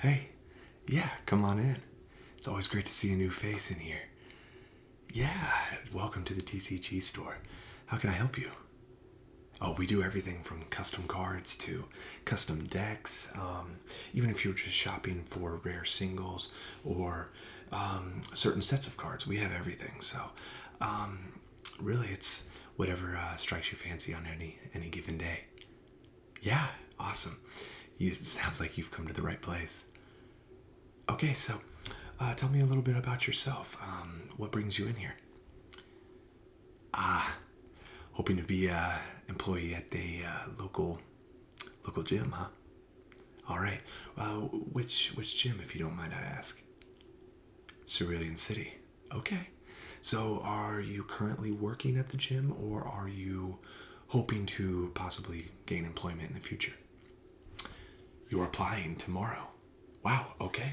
Hey, yeah, come on in. It's always great to see a new face in here. Yeah, welcome to the TCG store. How can I help you? Oh, we do everything from custom cards to custom decks. Even if you're just shopping for rare singles or certain sets of cards, we have everything. So, really, it's whatever strikes your fancy on any given day. Yeah, awesome. Sounds like you've come to the right place. Okay, so tell me a little bit about yourself. What brings you in here? Ah, hoping to be a employee at the local gym, huh? All right. Which gym, if you don't mind, I ask? Cerulean City. Okay. So, are you currently working at the gym, or are you hoping to possibly gain employment in the future? You're applying tomorrow. Wow. Okay.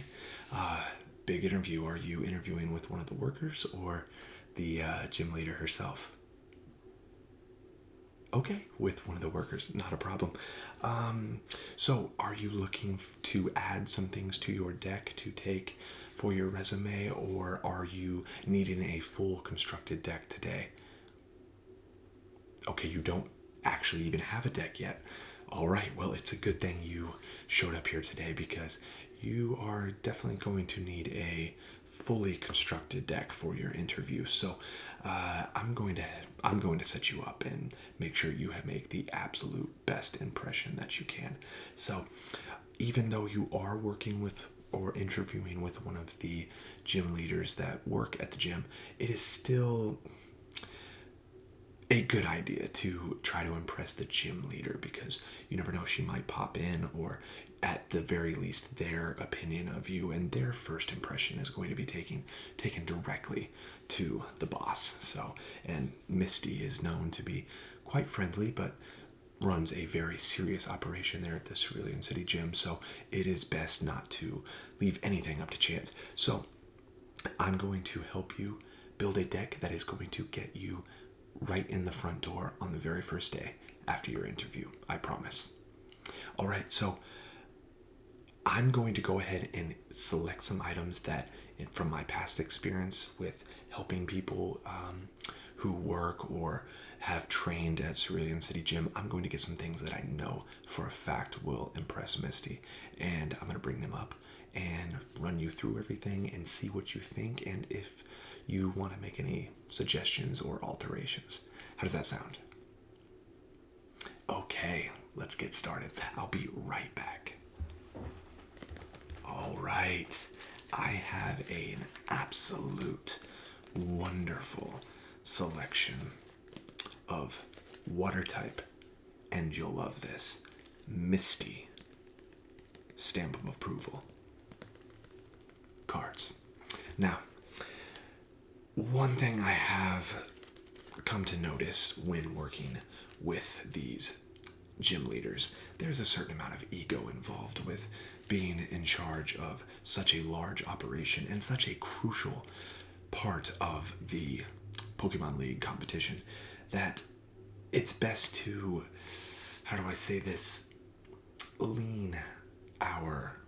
Big interview. Are you interviewing with one of the workers or the gym leader herself? Okay, with one of the workers, not a problem. So, are you looking to add some things to your deck to take for your resume, or are you needing a full constructed deck today? Okay, you don't actually even have a deck yet. All right, well, it's a good thing you showed up here today because you are definitely going to need a fully constructed deck for your interview. So I'm going to set you up and make sure you make the absolute best impression that you can. So even though you are working with or interviewing with one of the gym leaders that work at the gym, it is still a good idea to try to impress the gym leader because you never know, she might pop in, or at the very least their opinion of you and their first impression is going to be taken directly to the boss. So, and Misty is known to be quite friendly but runs a very serious operation there at the Cerulean City gym, so it is best not to leave anything up to chance. So I'm going to help you build a deck that is going to get you right in the front door on the very first day after your interview. I promise. All right, so I'm going to go ahead and select some items that, from my past experience with helping people who work or have trained at Cerulean City Gym, I'm going to get some things that I know for a fact will impress Misty, and I'm going to bring them up and run you through everything and see what you think and if you want to make any suggestions or alterations. How does that sound? Okay, let's get started. I'll be right back. All right, I have an absolute wonderful selection of water type, and you'll love this, Misty stamp of approval cards. Now, one thing I have come to notice when working with these gym leaders, there's a certain amount of ego involved with being in charge of such a large operation and such a crucial part of the Pokemon League competition that it's best to, how do I say this, lean our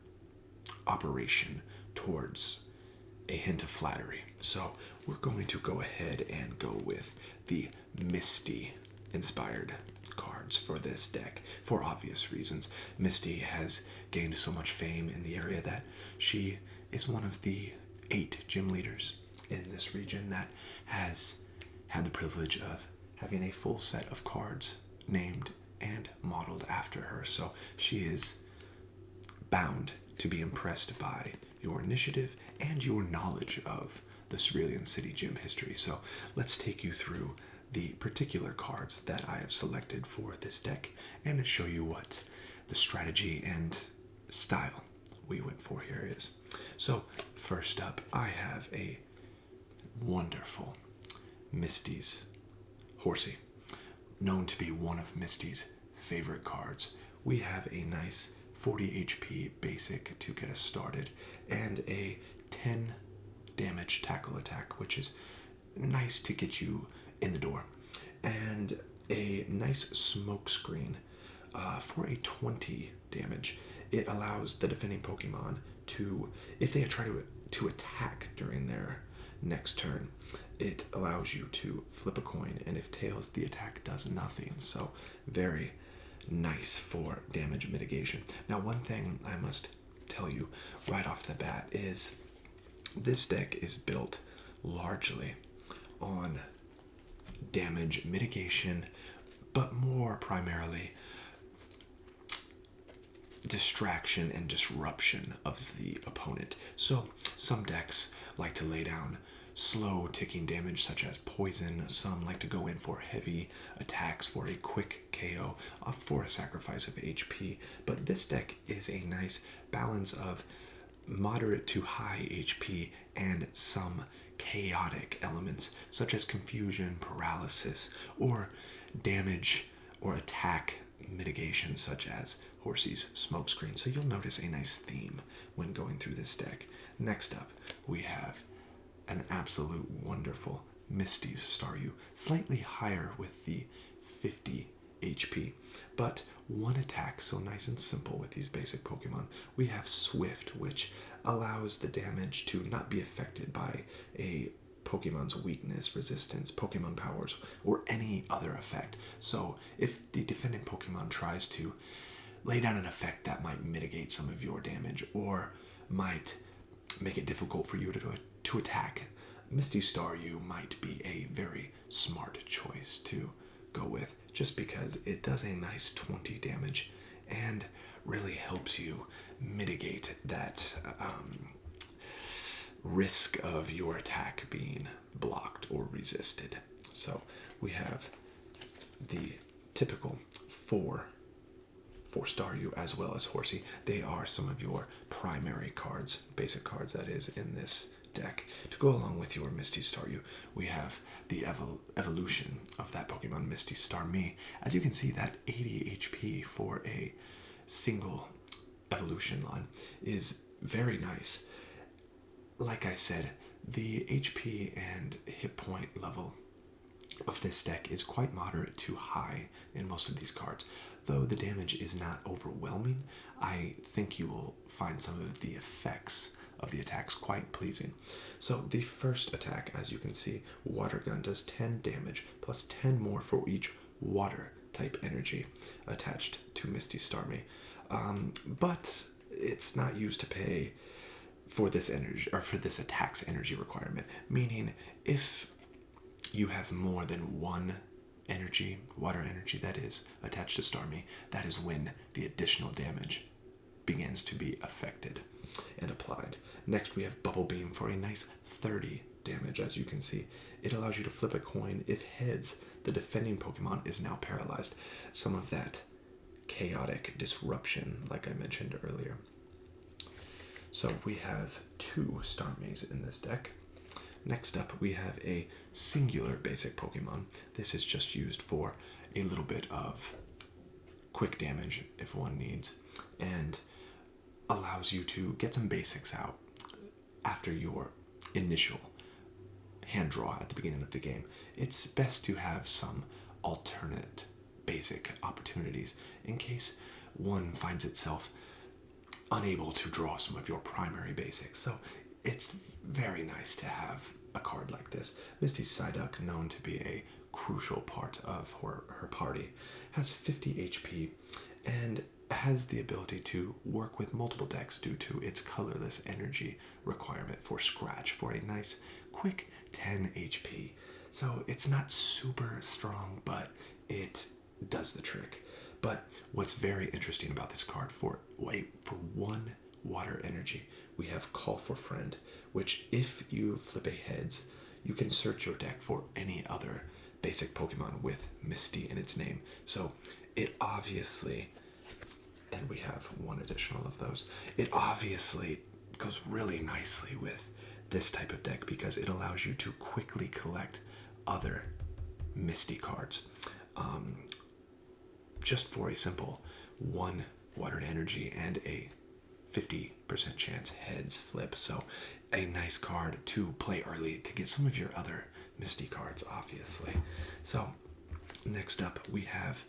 operation towards a hint of flattery. So we're going to go ahead and go with the Misty inspired cards for this deck for obvious reasons. Misty has gained so much fame in the area that she is one of the 8 gym leaders in this region that has had the privilege of having a full set of cards named and modeled after her. So she is bound to be impressed by your initiative and your knowledge of the Cerulean City Gym history. So let's take you through the particular cards that I have selected for this deck and show you what the strategy and style we went for here is. So first up, I have a wonderful Misty's Horsey, known to be one of Misty's favorite cards. We have a nice 40 HP basic to get us started and a 10 damage tackle attack, which is nice to get you in the door, and a nice smoke screen for a 20 damage. it allows the defending Pokemon to, if they try to attack during their next turn, it allows you to flip a coin, and if tails, the attack does nothing. So very nice for damage mitigation. Now, one thing I must tell you right off the bat is this deck is built largely on damage mitigation, but more primarily distraction and disruption of the opponent. So some decks like to lay down slow ticking damage such as poison. Some like to go in for heavy attacks for a quick KO for a sacrifice of HP. But this deck is a nice balance of moderate to high HP and some chaotic elements such as confusion, paralysis, or damage or attack mitigation such as Horsey's smokescreen. So you'll notice a nice theme when going through this deck. Next up, we have an absolute wonderful Misty's Staryu, slightly higher with the 50 HP, but one attack, so nice and simple with these basic Pokemon. We have Swift, which allows the damage to not be affected by a Pokemon's weakness, resistance, Pokemon powers, or any other effect. So if the defending Pokemon tries to lay down an effect that might mitigate some of your damage or might make it difficult for you to attack, Misty Staryu might be a very smart choice to go with, just because it does a nice 20 damage and really helps you mitigate that risk of your attack being blocked or resisted. So we have the typical four Staryu as well as Horsey. They are some of your primary cards, basic cards that is, in this deck. To go along with your Misty Staryu, we have the evolution of that Pokemon, Misty Starmie. As you can see, that 80 HP for a single evolution line is very nice. Like I said, the HP and hit point level of this deck is quite moderate to high in most of these cards. Though the damage is not overwhelming, I think you will find some of the effects of the attacks quite pleasing. So the first attack, as you can see, Water Gun does 10 damage plus 10 more for each water type energy attached to Misty Starmie. But it's not used to pay for this energy, or for this attack's energy requirement, meaning if you have more than one energy, water energy that is, attached to Starmie, that is when the additional damage begins to be affected and applied. Next, we have Bubble Beam for a nice 30 damage. As you can see, it allows you to flip a coin. If heads, the defending Pokemon is now paralyzed. Some of that chaotic disruption, like I mentioned earlier. So we have 2 Starmies in this deck. Next up, we have a singular basic Pokemon. This is just used for a little bit of quick damage if one needs, and allows you to get some basics out after your initial hand draw at the beginning of the game. It's best to have some alternate basic opportunities in case one finds itself unable to draw some of your primary basics. So it's very nice to have a card like this. Misty Psyduck, known to be a crucial part of her party, has 50 HP and has the ability to work with multiple decks due to its colorless energy requirement for Scratch for a nice quick 10 HP. So it's not super strong, but it does the trick. But what's very interesting about this card, for 1 water energy, we have Call for Friend, which if you flip a heads, you can search your deck for any other basic Pokemon with Misty in its name. So it obviously, and we have 1 additional of those, it obviously goes really nicely with this type of deck because it allows you to quickly collect other Misty cards. Just for a simple 1 watered energy and a 50% chance heads flip. So a nice card to play early to get some of your other Misty cards, obviously. So next up we have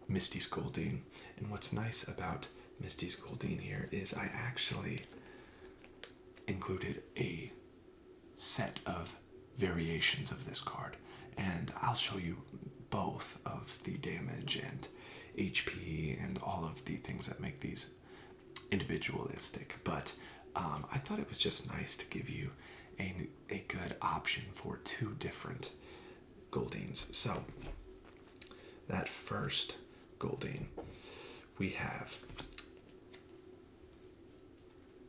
Misty Scolding. And what's nice about Misty's Goldeen here is I actually included a set of variations of this card, and I'll show you both of the damage and HP and all of the things that make these individualistic, but I thought it was just nice to give you a good option for two different Goldeens. So that first Goldeen, we have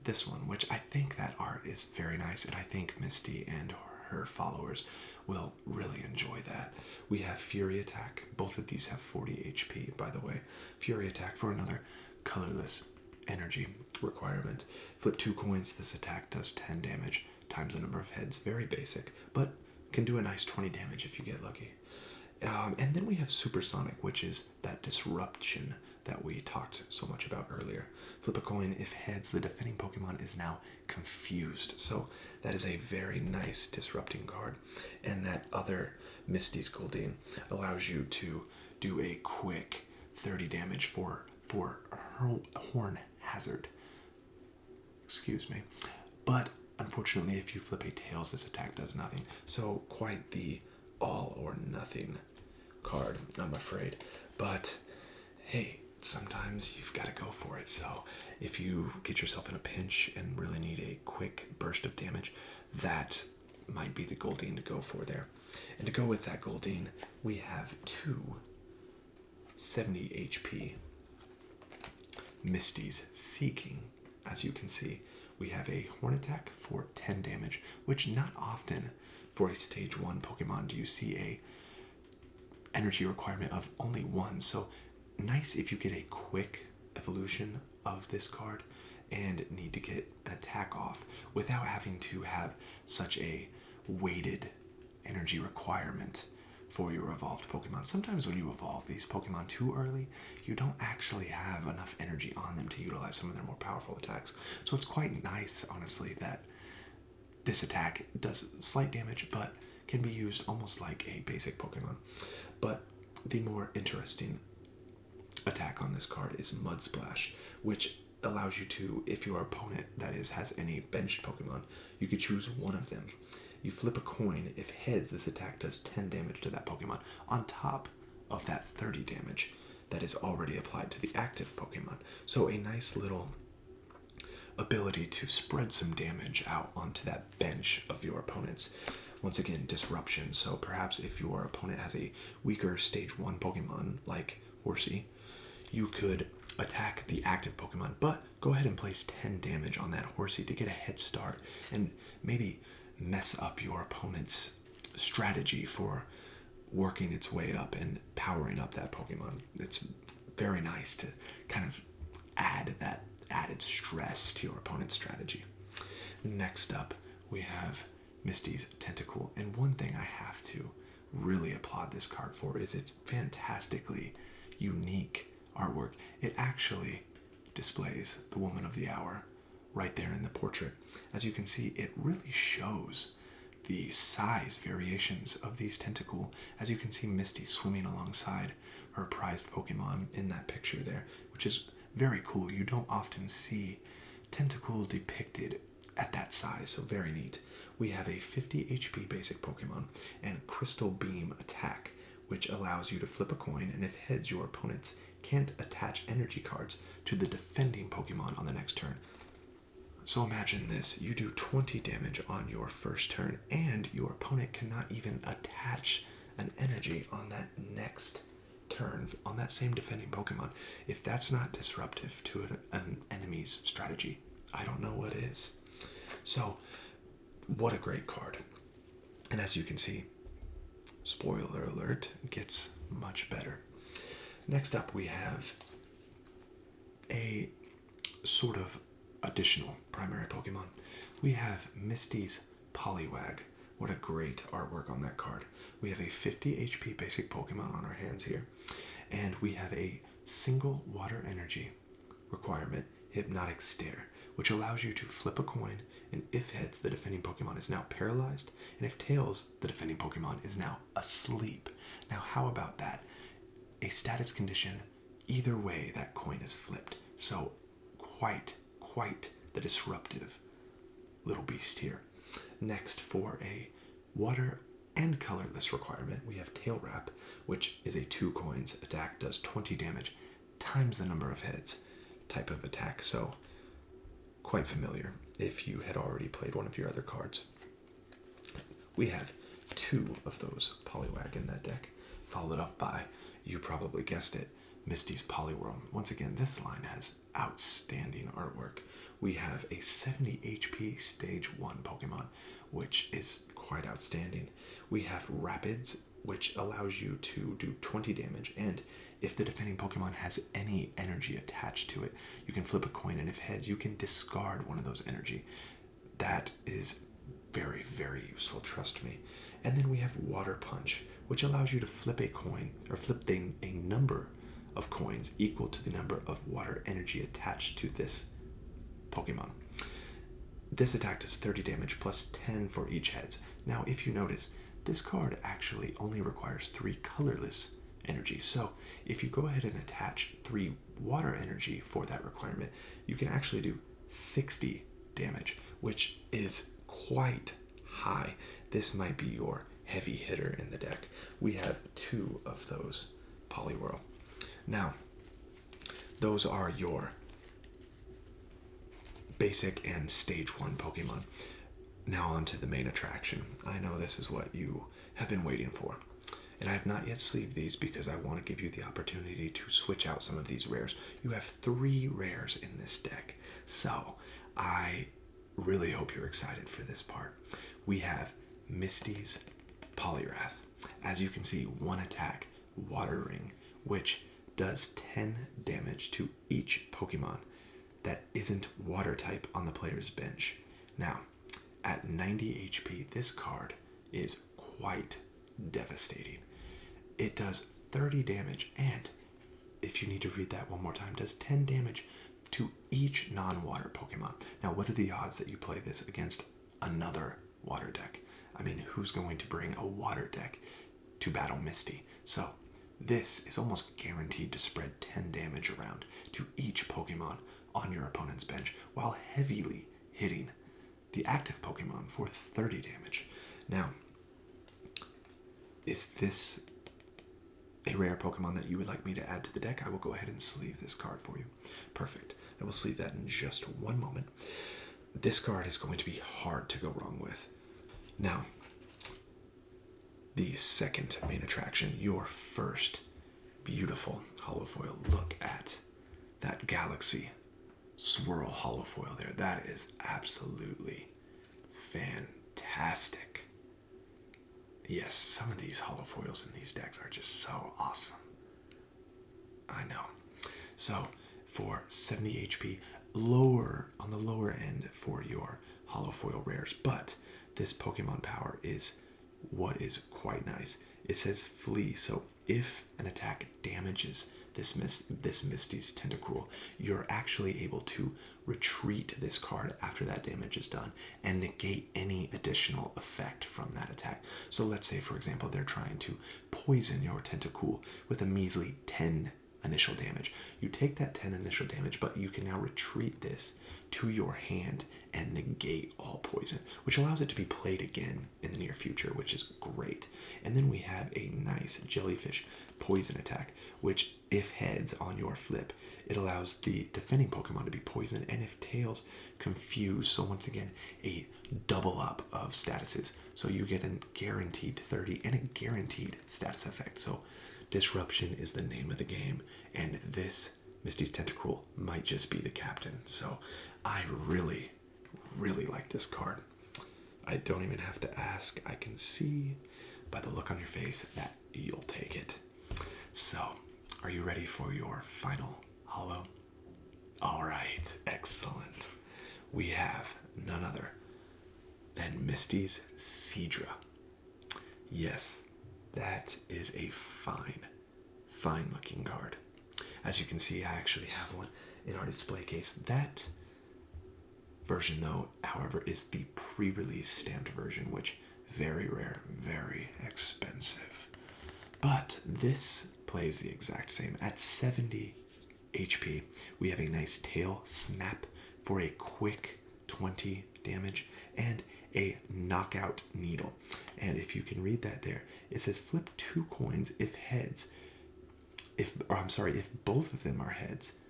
this one, which I think that art is very nice, and I think Misty and her followers will really enjoy that. We have Fury Attack. Both of these have 40 HP, by the way. Fury Attack for another colorless energy requirement. Flip 2 coins. This attack does 10 damage times the number of heads. Very basic, but can do a nice 20 damage if you get lucky. And then we have Supersonic, which is that disruption that we talked so much about earlier. Flip a coin. If heads, the defending Pokemon is now confused. So that is a very nice disrupting card. And that other Misty's Goldeen allows you to do a quick 30 damage for Horn Hazard. Excuse me. But unfortunately, if you flip a Tails, this attack does nothing. So quite the all or nothing card, I'm afraid. But hey, sometimes you've got to go for it. So if you get yourself in a pinch and really need a quick burst of damage, that might be the Goldeen to go for there. And to go with that Goldeen, we have two 70 HP Misty's Seeking. As you can see, we have a Horn Attack for 10 damage, which not often for a stage 1 Pokemon do you see a energy requirement of only 1. So nice if you get a quick evolution of this card and need to get an attack off without having to have such a weighted energy requirement for your evolved Pokemon. Sometimes when you evolve these Pokemon too early, you don't actually have enough energy on them to utilize some of their more powerful attacks. So it's quite nice, honestly, that this attack does slight damage, but can be used almost like a basic Pokemon. But the more interesting attack on this card is Mud Splash, which allows you to, if your opponent, that is, has any benched Pokemon, you could choose one of them. You flip a coin. If heads, this attack does 10 damage to that Pokemon, on top of that 30 damage that is already applied to the active Pokemon. So a nice little ability to spread some damage out onto that bench of your opponents. Once again, disruption. So perhaps if your opponent has a weaker stage 1 Pokemon like Horsey, you could attack the active Pokemon, but go ahead and place 10 damage on that Horsey to get a head start and maybe mess up your opponent's strategy for working its way up and powering up that Pokemon. It's very nice to kind of add that added stress to your opponent's strategy. Next up, we have Misty's Tentacool, and one thing I have to really applaud this card for is its fantastically unique artwork. It actually displays the Woman of the Hour right there in the portrait. As you can see, it really shows the size variations of these Tentacool. As you can see, Misty swimming alongside her prized Pokemon in that picture there, which is very cool. You don't often see Tentacool depicted at that size, so very neat. We have a 50 HP basic Pokemon and Crystal Beam attack, which allows you to flip a coin, and if heads, your opponents can't attach energy cards to the defending Pokemon on the next turn. So imagine this, you do 20 damage on your first turn, and your opponent cannot even attach an energy on that next turn on that same defending Pokemon. If that's not disruptive to an enemy's strategy, I don't know what is. So, what a great card. And as you can see, spoiler alert, gets much better. Next up, we have a sort of additional primary Pokemon. We have Misty's Poliwag. What a great artwork on that card. We have a 50 HP basic Pokemon on our hands here, and we have a single water energy requirement, Hypnotic Stare, which allows you to flip a coin, and if heads, the defending Pokemon is now paralyzed, and if tails, the defending Pokemon is now asleep. Now, how about that? A status condition, either way that coin is flipped. So quite the disruptive little beast here. Next, for a water and colorless requirement, we have Tail Wrap, which is a 2 coins attack, does 20 damage times the number of heads type of attack. So quite familiar if you had already played one of your other cards. We have 2 of those Poliwag in that deck, followed up by, you probably guessed it, Misty's Poliwhirl. Once again, this line has outstanding artwork. We have a 70 HP Stage 1 Pokemon, which is quite outstanding. We have Rapids, which allows you to do 20 damage, and if the defending Pokemon has any energy attached to it, you can flip a coin, and if heads, you can discard one of those energy. That is very, very useful, trust me. And then we have Water Punch, which allows you to flip a coin, or flip a number of coins equal to the number of water energy attached to this Pokemon. This attack does 30 damage plus 10 for each heads. Now, if you notice, this card actually only requires 3 colorless energy. So if you go ahead and attach 3 water energy for that requirement, you can actually do 60 damage, which is quite high. This might be your heavy hitter in the deck. We have 2 of those Poliwhirl. Now, those are your basic and stage 1 Pokemon. Now on to the main attraction. I know this is what you have been waiting for. And I have not yet sleeved these because I want to give you the opportunity to switch out some of these rares. You have 3 rares in this deck. So I really hope you're excited for this part. We have Misty's Polirwrath. As you can see, 1 attack, Water Ring, which does 10 damage to each Pokemon that isn't water type on the player's bench. Now, at 90 HP, this card is quite devastating. It does 30 damage, and if you need to read that one more time, does 10 damage to each non-water Pokemon. Now, what are the odds that you play this against another water deck? I mean, who's going to bring a water deck to battle Misty? So this is almost guaranteed to spread 10 damage around to each Pokemon on your opponent's bench while heavily hitting the active Pokemon for 30 damage. Now, is this a rare Pokemon that you would like me to add to the deck? I will go ahead and sleeve this card for you. Perfect. I will sleeve that in just one moment. This card is going to be hard to go wrong with. Now, the second main attraction, your first beautiful holofoil. Look at that Galaxy Swirl holofoil there. That is absolutely fantastic. Yes, some of these holofoils in these decks are just so awesome. I know. So, for 70 HP, lower on the lower end for your holofoil rares, but this Pokemon power is what is quite nice. It says flee, so if an attack damages this Misty's Tentacruel, you're actually able to retreat this card after that damage is done and negate any additional effect from that attack. So let's say, for example, they're trying to poison your Tentacruel with a measly 10 initial damage. You take that 10 initial damage, but you can now retreat this to your hand and negate all poison, which allows it to be played again in the near future, which is great. And then we have a nice jellyfish poison attack, which if heads on your flip, it allows the defending Pokemon to be poisoned, and if tails, confuse. So once again, a double up of statuses. So you get a guaranteed 30 and a guaranteed status effect. So disruption is the name of the game, and this Misty's Tentacruel might just be the captain. So I really like this card. I don't even have to ask. I can see by the look on your face that you'll take it. So, are you ready for your final holo? All right, excellent. We have none other than Misty's Seadra. Yes, that is a fine looking card. As you can see, I actually have one in our display case. That version, though, however, is the pre-release stamped version, which very rare, very expensive. But this plays the exact same at 70 HP, we have a nice tail snap for a quick 20 damage, and a knockout needle. And if you can read that there, it says flip 2 coins if heads. If both of them are heads,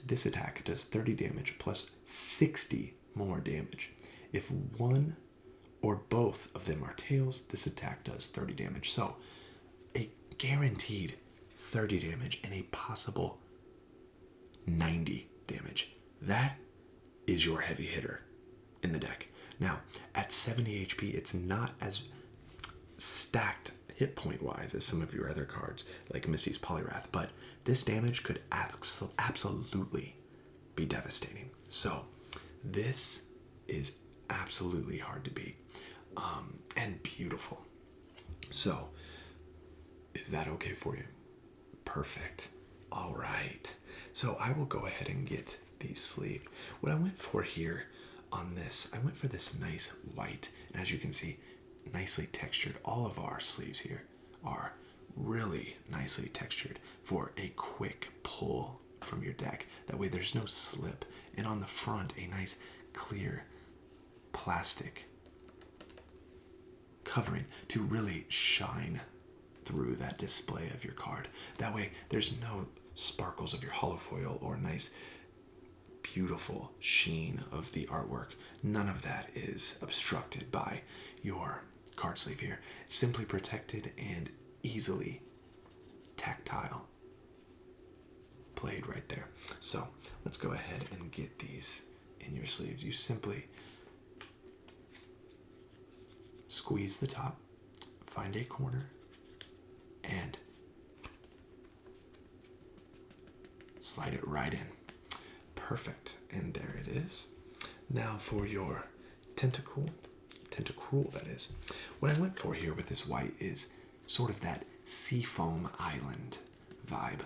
this attack does 30 damage plus 60 more damage. If one or both of them are tails, this attack does 30 damage. So, a guaranteed 30 damage and a possible 90 damage. That is your heavy hitter in the deck. Now, at 70 HP, it's not as stacked hit point wise as some of your other cards, like Misty's Polirwrath, but this damage could absolutely be devastating. So, this is absolutely hard to beat, and beautiful. So, is that okay for you? Perfect. All right. So I will go ahead and get these sleeves. What I went for here on this, I went for this nice white. And as you can see, nicely textured. All of our sleeves here are really nicely textured for a quick pull from your deck. That way there's no slip. And on the front, a nice clear plastic covering to really shine through that display of your card. That way there's no sparkles of your holofoil or nice beautiful sheen of the artwork. None of that is obstructed by your card sleeve here. It's simply protected and easily tactile played right there. So let's go ahead and get these in your sleeves. You simply squeeze the top, find a corner, and slide it right in. Perfect. And there it is. Now for your tentacle that is. What I went for here with this white is sort of that seafoam island vibe.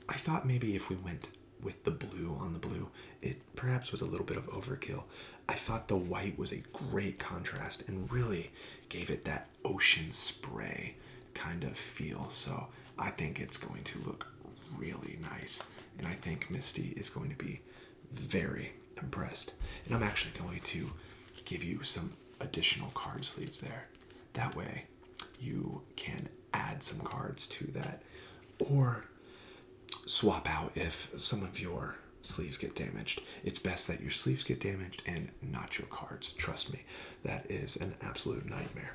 I thought maybe if we went with the blue on the blue, it perhaps was a little bit of overkill. I thought the white was a great contrast and really gave it that ocean spray kind of feel. So I think it's going to look really nice. And I think Misty is going to be very impressed. And I'm actually going to give you some additional card sleeves there. That way you can add some cards to that or swap out if some of your sleeves get damaged. It's best that your sleeves get damaged and not your cards. Trust me, that is an absolute nightmare.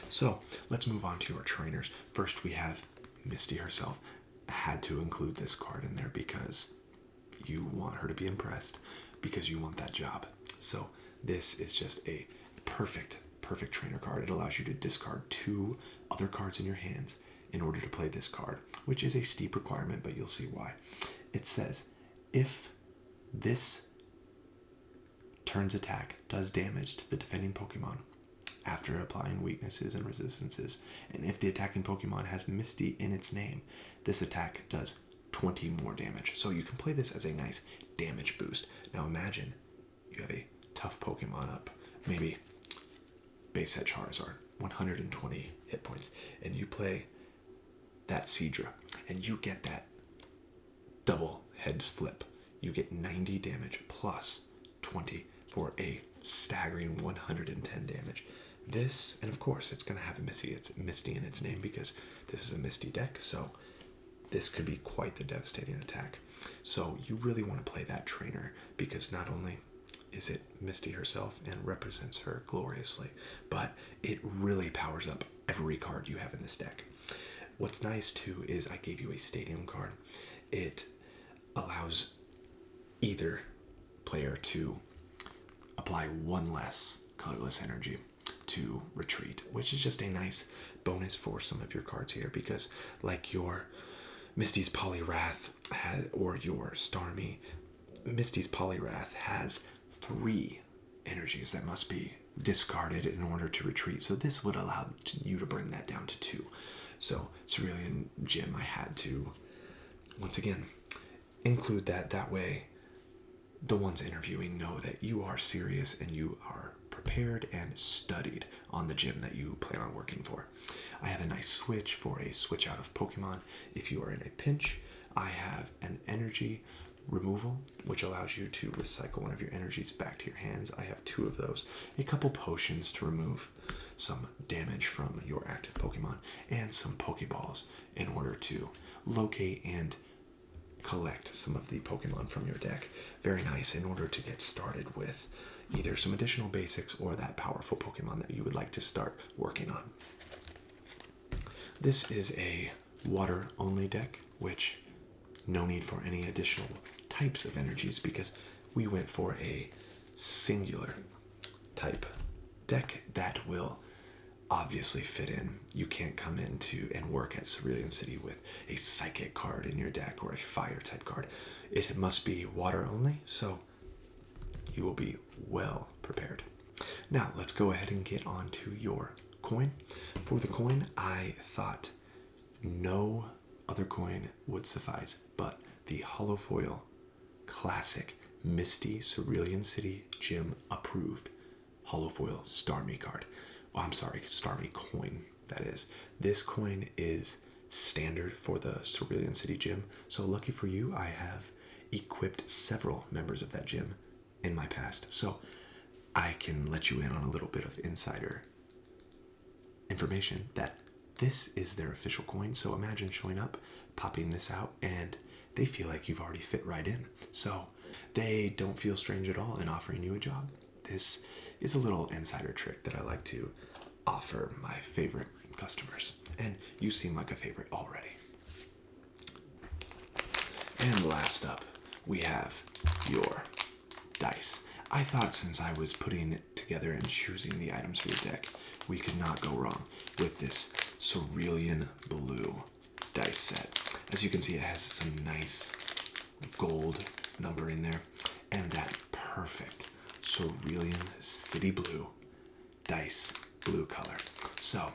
So let's move on to your trainers. First we have Misty herself. I had to include this card in there because you want her to be impressed, because you want that job. So this is just a perfect trainer card. It allows you to discard 2 other cards in your hands in order to play this card, which is a steep requirement, but you'll see why. It says, if this turn's attack does damage to the defending Pokemon after applying weaknesses and resistances, and if the attacking Pokemon has Misty in its name, this attack does 20 more damage. So you can play this as a nice damage boost. Now imagine you have a tough Pokemon up, maybe base set Charizard, 120 hit points, and you play that Seadra, and you get that double heads flip. You get 90 damage plus 20 for a staggering 110 damage. This, and of course, it's going to have Misty in its name because this is a Misty deck, so this could be quite the devastating attack. So you really want to play that trainer because not only is it Misty herself and represents her gloriously, but it really powers up every card you have in this deck. What's nice too is I gave you a stadium card. It allows either player to apply 1 less colorless energy to retreat, which is just a nice bonus for some of your cards here, because like your Misty's Polirwrath or your Starmie, Misty's Polirwrath has 3 energies that must be discarded in order to retreat. So this would allow you to bring that down to 2. So Cerulean Gym, I had to, once again, include that. That way the ones interviewing know that you are serious and you are prepared and studied on the gym that you plan on working for. I have a nice switch for a switch out of Pokemon if you are in a pinch. I have an energy removal, which allows you to recycle one of your energies back to your hands. I have 2 of those. A couple potions to remove some damage from your active Pokemon, and some Pokeballs in order to locate and collect some of the Pokemon from your deck. Very nice in order to get started with either some additional basics or that powerful Pokemon that you would like to start working on. This is a water-only deck, which no need for any additional types of energies because we went for a singular type deck that will obviously fit in. You can't come into and work at Cerulean City with a psychic card in your deck or a fire type card. It must be water only, so you will be well prepared. Now let's go ahead and get on to your coin. For the coin, I thought no other coin would suffice but the holofoil classic Misty Cerulean City Gym approved holofoil Starmie card. Oh, I'm sorry, Starmie coin, that is. This coin is standard for the Cerulean City Gym, so lucky for you, I have equipped several members of that gym in my past, so I can let you in on a little bit of insider information that this is their official coin. So imagine showing up, popping this out, and they feel like you've already fit right in. So they don't feel strange at all in offering you a job. This is a little insider trick that I like to offer my favorite customers. And you seem like a favorite already. And last up, we have your dice. I thought since I was putting it together and choosing the items for your deck, we could not go wrong with this Cerulean Blue dice set. As you can see, it has some nice gold numbering there, and that perfect Cerulean City Blue dice blue color. So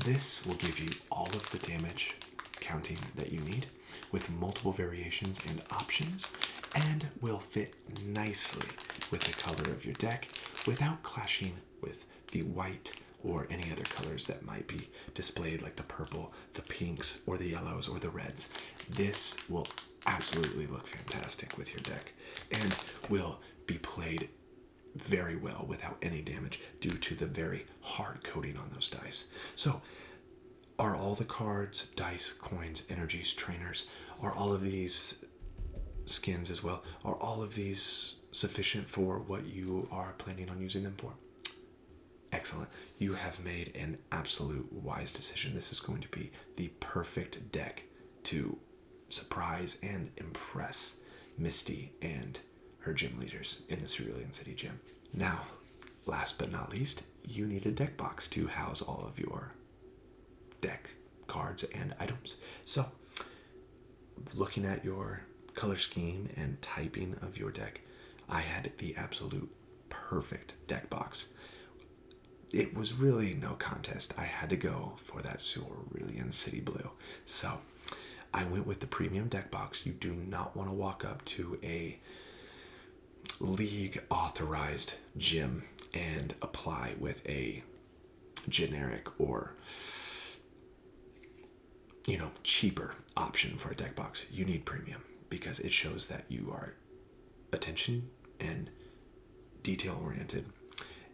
this will give you all of the damage counting that you need with multiple variations and options, and will fit nicely with the color of your deck without clashing with the white or any other colors that might be displayed, like the purple, the pinks, or the yellows, or the reds. This will absolutely look fantastic with your deck and will be played very well without any damage due to the very hard coating on those dice. So are all the cards, dice, coins, energies, trainers, are all of these skins as well, are all of these sufficient for what you are planning on using them for? Excellent. You have made an absolute wise decision. This is going to be the perfect deck to surprise and impress Misty and her gym leaders in the Cerulean City Gym. Now, last but not least, you need a deck box to house all of your deck cards and items. So, looking at your color scheme and typing of your deck, I had the absolute perfect deck box. It was really no contest. I had to go for that Cerulean City Blue. So I went with the premium deck box. You do not want to walk up to a league authorized gym and apply with a generic or cheaper option for a deck box. You need premium because it shows that you are attention and detail oriented,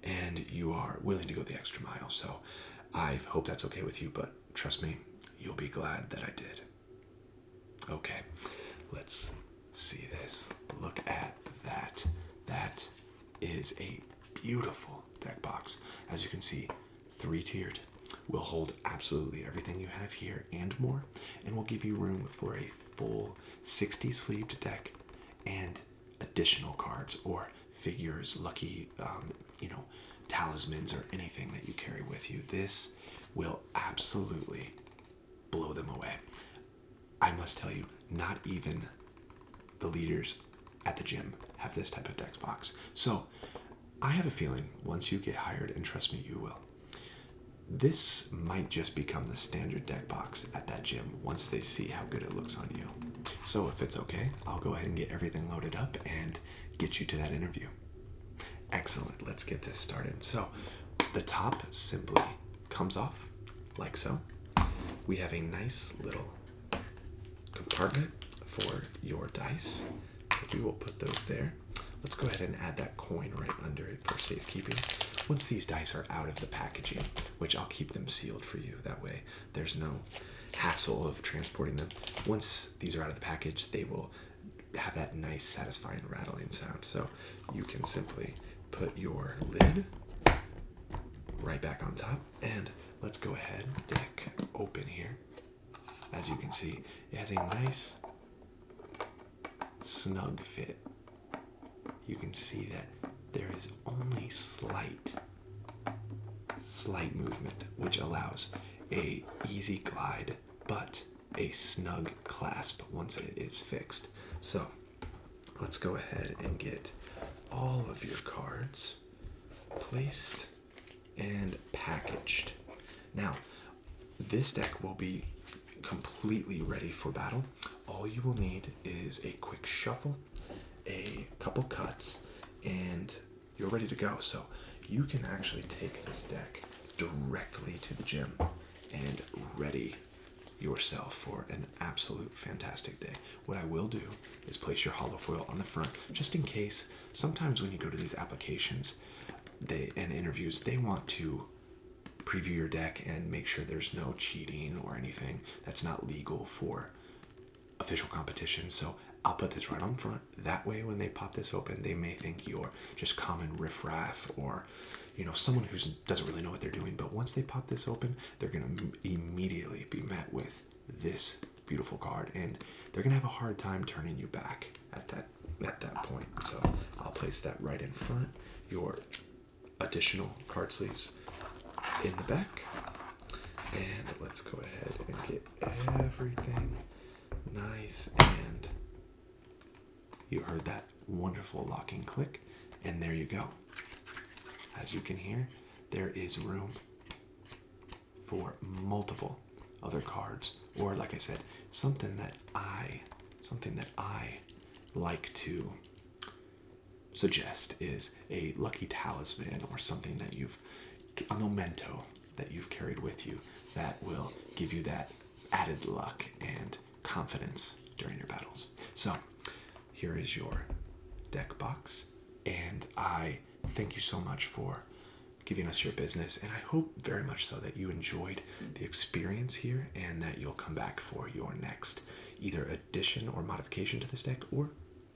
and you are willing to go the extra mile. So I hope that's okay with you, but trust me, you'll be glad that I did. Okay, let's see this. Look at that. That is a beautiful deck box. As you can see, 3-tiered. Will hold absolutely everything you have here and more, and will give you room for a full 60-sleeved deck and additional cards or figures, lucky, talismans, or anything that you carry with you. This will absolutely blow them away. I must tell you, not even the leaders at the gym have this type of deck box. So I have a feeling once you get hired, and trust me, you will, this might just become the standard deck box at that gym once they see how good it looks on you. So if it's okay, I'll go ahead and get everything loaded up and get you to that interview. Excellent, let's get this started. So the top simply comes off like so. We have a nice little compartment for your dice. So we will put those there. Let's go ahead and add that coin right under it for safekeeping. Once these dice are out of the packaging, which I'll keep them sealed for you, that way there's no hassle of transporting them. Once these are out of the package, they will have that nice satisfying rattling sound. So you can simply put your lid right back on top, and let's go ahead, deck open here. As you can see, it has a nice snug fit. You can see that there is only slight movement, which allows a easy glide, but a snug clasp once it is fixed. So let's go ahead and get all of your cards placed and packaged. Now, this deck will be completely ready for battle. All you will need is a quick shuffle, a couple cuts, and you're ready to go. So you can actually take this deck directly to the gym and ready yourself for an absolute fantastic day. What I will do is place your holofoil on the front, just in case. Sometimes when you go to these applications and interviews, they want to preview your deck and make sure there's no cheating or anything that's not legal for official competition. So I'll put this right on front. That way when they pop this open, they may think you're just common riffraff, or someone who doesn't really know what they're doing. But once they pop this open, they're going to immediately be met with this beautiful card, and they're going to have a hard time turning you back at that point. So I'll place that right in front. Your additional card sleeves in the back, and let's go ahead and get everything nice. And you heard that wonderful locking click, and there you go. As you can hear, there is room for multiple other cards, or like I said, something that I like to suggest is a lucky talisman, or something that a memento that you've carried with you that will give you that added luck and confidence during your battles. So here is your deck box, and I thank you so much for giving us your business, and I hope very much so that you enjoyed the experience here, and that you'll come back for your next either addition or modification to this deck, or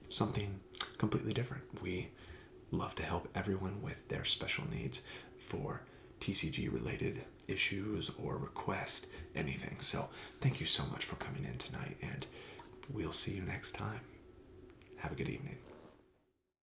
something completely different. We love to help everyone with their special needs for TCG related issues or request anything. So thank you so much for coming in tonight, and we'll see you next time. Have a good evening.